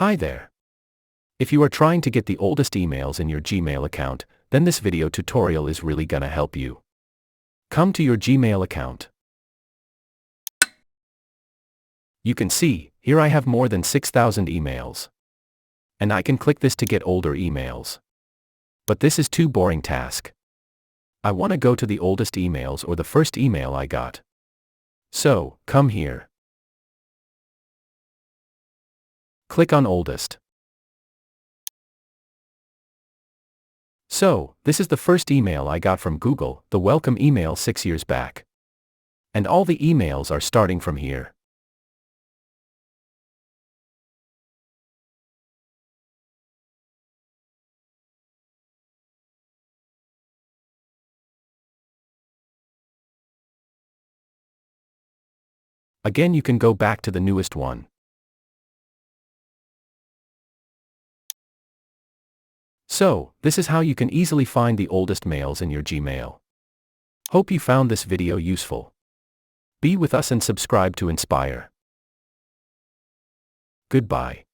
Hi there. If you are trying to get the oldest emails in your Gmail account, then this video tutorial is really gonna help you. Come to your Gmail account. You can see, here I have more than 6,000 emails. And I can click this to get older emails. But this is too boring task. I want to go to the oldest emails or the first email I got. So, come here. Click on oldest. So, this is the first email I got from Google, the welcome email 6 years back. And all the emails are starting from here. Again, you can go back to the newest one. So, this is how you can easily find the oldest mails in your Gmail. Hope you found this video useful. Be with us and subscribe to Inspire. Goodbye.